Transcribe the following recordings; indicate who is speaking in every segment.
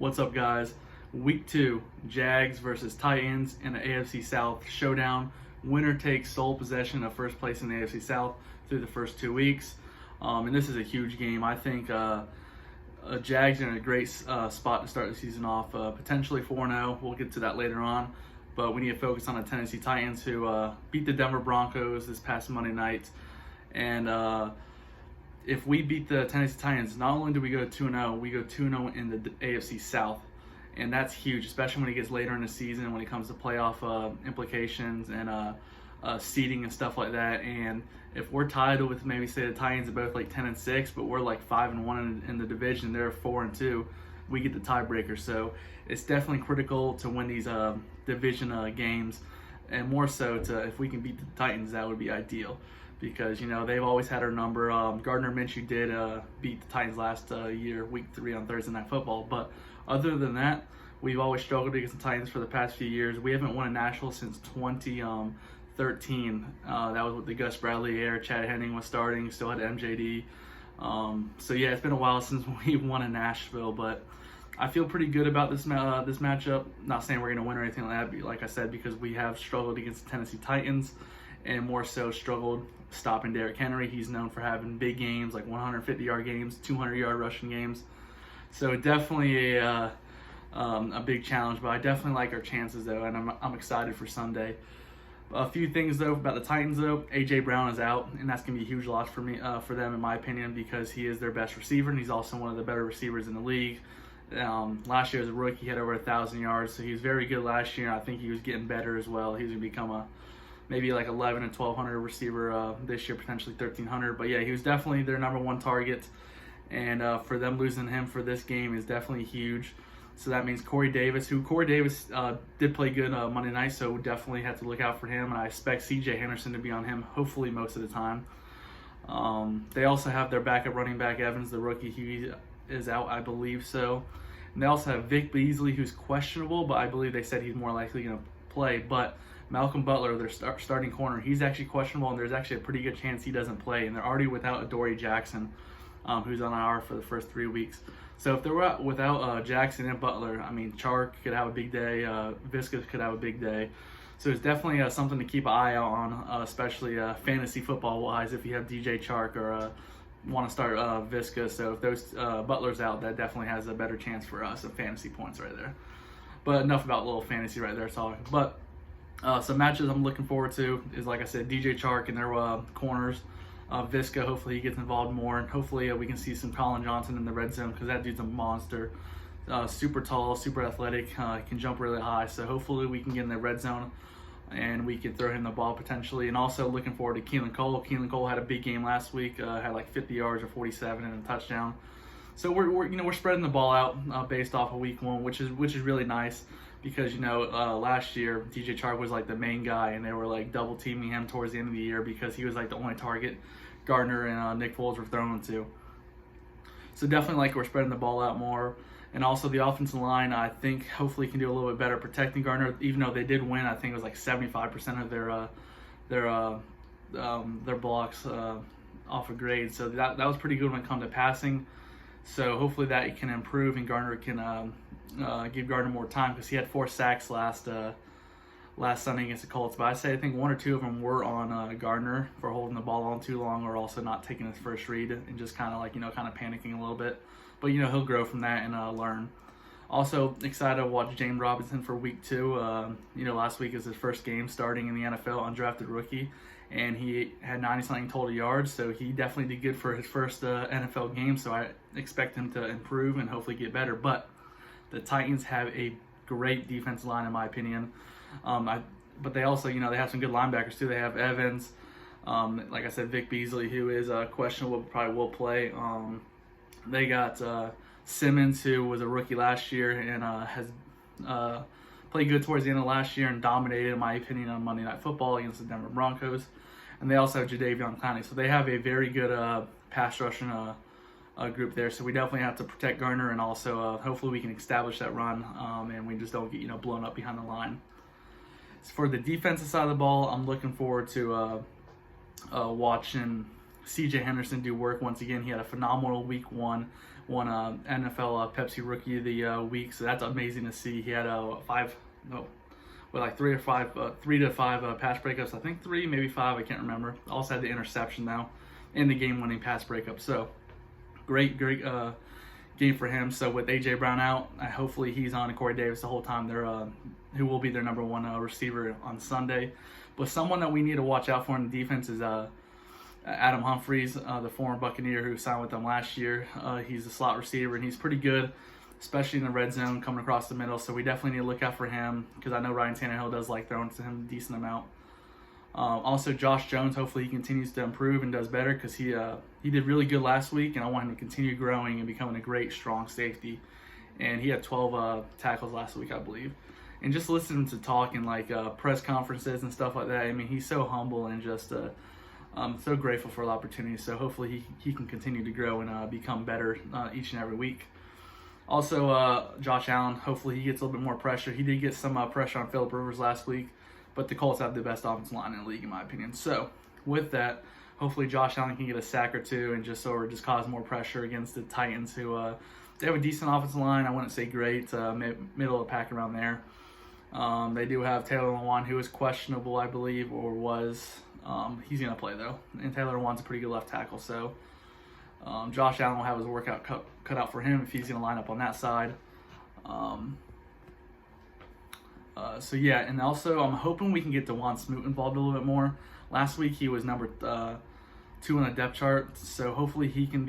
Speaker 1: What's up, guys? Week 2, Jags versus Titans in the AFC South Showdown. Winner takes sole possession of first place in the AFC South through the first 2 weeks. And this is a huge game. I think Jags are in a great spot to start the season off, potentially 4-0. We'll get to that later on. But we need to focus on the Tennessee Titans, who beat the Denver Broncos this past Monday night. And if we beat the Tennessee Titans, not only do we go 2-0, we go 2-0 in the AFC South. And that's huge, especially when it gets later in the season, when it comes to playoff implications and seeding and stuff like that. And if we're tied with, maybe say the Titans are both like 10-6, but we're like 5-1 in the division, they're 4-2, we get the tiebreaker. So it's definitely critical to win these division games, and more so if we can beat the Titans, that would be ideal. Because, you know, they've always had our number. Gardner Minshew did beat the Titans last year, week 3 on Thursday Night Football. But other than that, we've always struggled against the Titans for the past few years. We haven't won a national since 2013. That was with the Gus Bradley era. Chad Henning was starting, still had MJD. So, yeah, it's been a while since we won in Nashville. But I feel pretty good about this matchup. Not saying we're going to win or anything like that, like I said, because we have struggled against the Tennessee Titans, and more so struggled stopping Derrick Henry. He's known for having big games, like 150-yard games, 200-yard rushing games. So definitely a big challenge, but I definitely like our chances, though, and I'm excited for Sunday. A few things, though, about the Titans, though. A.J. Brown is out, and that's going to be a huge loss for them, in my opinion, because he is their best receiver, and he's also one of the better receivers in the league. Last year as a rookie, he had over 1,000 yards, so he was very good last year. I think he was getting better as well. He's going to become maybe like 11 and 1,200 receiver this year, potentially 1,300. But yeah, he was definitely their number one target, and for them losing him for this game is definitely huge. So that means Corey Davis did play good Monday night, so we definitely have to look out for him, and I expect C.J. Henderson to be on him hopefully most of the time. They also have their backup running back Evans, the rookie. He is out, I believe so. And they also have Vic Beasley, who's questionable, but I believe they said he's more likely going to play. But Malcolm Butler, their starting corner, he's actually questionable, and there's actually a pretty good chance he doesn't play. And they're already without Adoree Jackson, who's on IR for the first 3 weeks. So if they're without Jackson and Butler, I mean, Chark could have a big day, Visca could have a big day. So it's definitely something to keep an eye out on, especially fantasy football-wise, if you have DJ Chark or want to start Visca. So if those Butler's out, that definitely has a better chance for us of fantasy points right there. But enough about little fantasy right there talking. But some matches I'm looking forward to is, like I said, DJ Chark and their corners. Visca, hopefully he gets involved more, and hopefully we can see some Colin Johnson in the red zone, because that dude's a monster. Super tall, super athletic, can jump really high. So hopefully we can get in the red zone and we can throw him the ball potentially. And also looking forward to Keelan Cole. Keelan Cole had a big game last week, had like 50 yards or 47 and a touchdown. So we're spreading the ball out based off of week 1, which is really nice, because last year DJ Chark was like the main guy, and they were like double teaming him towards the end of the year because he was like the only target Gardner and Nick Foles were throwing to. So definitely like we're spreading the ball out more. And also the offensive line, I think hopefully can do a little bit better protecting Gardner. Even though they did win, I think it was like 75% of their blocks off of grade. So that was pretty good when it comes to passing. So hopefully that can improve, and Gardner can give Gardner more time, because he had 4 sacks last Sunday against the Colts. But I think 1 or 2 of them were on Gardner for holding the ball on too long, or also not taking his first read and just kind of panicking a little bit. But he'll grow from that and learn. Also excited to watch James Robinson for week 2. Last week is his first game starting in the NFL, undrafted rookie, and he had 90-something total yards. So he definitely did good for his first NFL game. So I expect him to improve and hopefully get better. But the Titans have a great defensive line, in my opinion. But they also, they have some good linebackers too. They have Evans, like I said, Vic Beasley, who is questionable, but probably will play. They got Simmons, who was a rookie last year and has played good towards the end of last year and dominated, in my opinion, on Monday Night Football against the Denver Broncos. And they also have Jadeveon Clowney. So they have a very good pass rushing group there. So we definitely have to protect Gardner, and also hopefully we can establish that run, and we just don't get blown up behind the line. For the defensive side of the ball, I'm looking forward to watching C.J. Henderson do work once again. He had a phenomenal week 1 won NFL Pepsi Rookie of the Week, so that's amazing to see. He had 3 to 5 pass breakups. I think 3, maybe 5. I can't remember. Also had the interception though, and the game-winning pass breakup. So great game for him. So with AJ Brown out, hopefully he's on and Corey Davis the whole time. They're who will be their number 1 receiver on Sunday. But someone that we need to watch out for in the defense is Adam Humphries, the former Buccaneer who signed with them last year. He's a slot receiver, and he's pretty good, especially in the red zone coming across the middle. So we definitely need to look out for him because I know Ryan Tannehill does like throwing to him a decent amount. Also, Josh Jones, hopefully he continues to improve and does better because he did really good last week, and I want him to continue growing and becoming a great, strong safety. And he had 12 tackles last week, I believe. And just listening to talk in like press conferences and stuff like that, I mean, he's so humble and just I'm so grateful for the opportunity. So hopefully he can continue to grow and become better each and every week. Also, Josh Allen, hopefully he gets a little bit more pressure. He did get some pressure on Phillip Rivers last week, but the Colts have the best offensive line in the league, in my opinion. So with that, hopefully Josh Allen can get a sack or two and just cause more pressure against the Titans, who they have a decent offensive line. I wouldn't say great, middle of the pack around there. They do have Taylor Lewan, who is questionable, I believe, or was. He's going to play, though. And Taylor Lewan's a pretty good left tackle. So Josh Allen will have his workout cut out for him if he's going to line up on that side. So, yeah, and also I'm hoping we can get Dewan Smoot involved a little bit more. Last week he was number 2 on the depth chart, so hopefully he can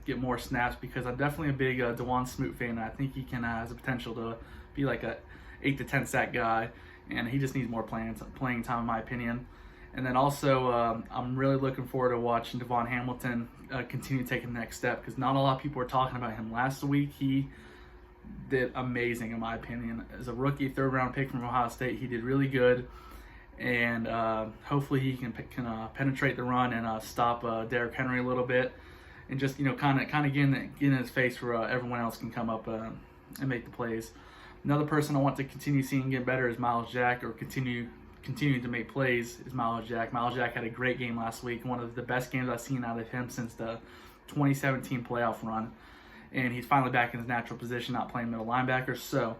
Speaker 1: get more snaps because I'm definitely a big Dewan Smoot fan. And I think he has the potential to be like a 8 to 10 sack guy, and he just needs more playing time, in my opinion. And then also, I'm really looking forward to watching Devon Hamilton continue taking the next step because not a lot of people were talking about him. Last week, he did amazing, in my opinion. As a rookie, 3rd-round pick from Ohio State, he did really good. And hopefully he can penetrate the run and stop Derrick Henry a little bit and just, kind of get in his face where everyone else can come up and make the plays. Another person I want to continue seeing get better is Miles Jack, or continue to make plays is Miles Jack. Miles Jack had a great game last week, one of the best games I've seen out of him since the 2017 playoff run. And he's finally back in his natural position, not playing middle linebacker. So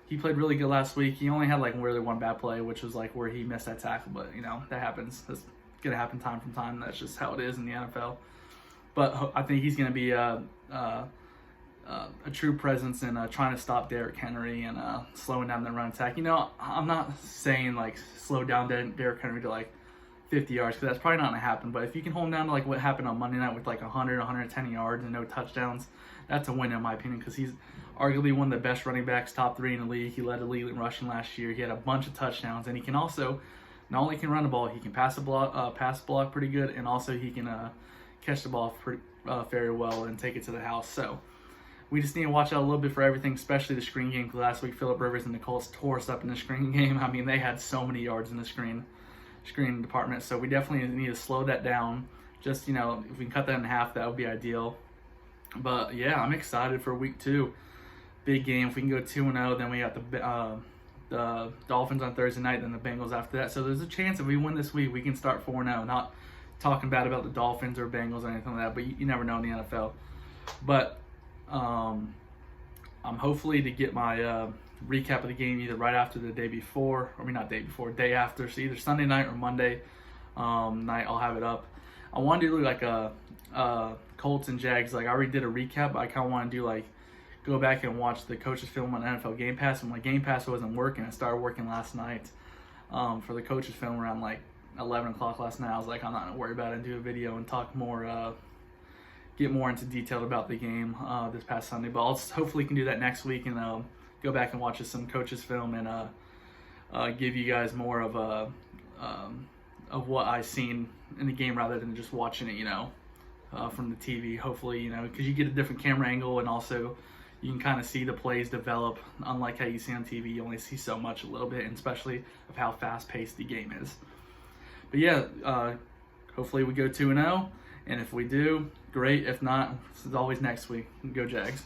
Speaker 1: he played really good last week. He only had really one bad play, which was where he missed that tackle. But, that happens. That's going to happen time from time. That's just how it is in the NFL. But I think he's going to be a true presence in trying to stop Derrick Henry and slowing down the run attack. I'm not saying slow down Derrick Henry to 50 yards because that's probably not going to happen. But if you can hold him down to what happened on Monday night with 100, 110 yards and no touchdowns, that's a win in my opinion because he's arguably one of the best running backs, top 3 in the league. He led the league in rushing last year. He had a bunch of touchdowns, and he can also not only can run the ball, he can pass block pretty good, and also he can catch the ball very well and take it to the house. So we just need to watch out a little bit for everything, especially the screen game. Because last week, Phillip Rivers and the Colts tore us up in the screen game. I mean, they had so many yards in the screen department. So we definitely need to slow that down. Just, if we can cut that in half, that would be ideal. But, yeah, I'm excited for week 2. Big game. If we can go 2-0, then we got the Dolphins on Thursday night, then the Bengals after that. So there's a chance if we win this week, we can start 4-0. Not talking bad about the Dolphins or Bengals or anything like that, but you never know in the NFL. But I'm hopefully to get my recap of the game either right after the day before, day after. So either Sunday night or Monday night, I'll have it up. I want to do a Colts and Jags. I already did a recap, but I kind of want to do go back and watch the coaches film on NFL Game Pass. And my Game Pass wasn't working. I started working last night for the coaches film around 11 o'clock last night. I was I'm not going to worry about it and do a video and talk more, get more into detail about the game this past Sunday. But I'll hopefully can do that next week and go back and watch some coaches film and give you guys more of what I've seen in the game rather than just watching it, from the TV. Hopefully, because you get a different camera angle and also you can kind of see the plays develop. Unlike how you see on TV, you only see so much a little bit, and especially of how fast-paced the game is. But yeah, hopefully we go 2-0, and if we do, great. If not, this is always next week. Go Jags.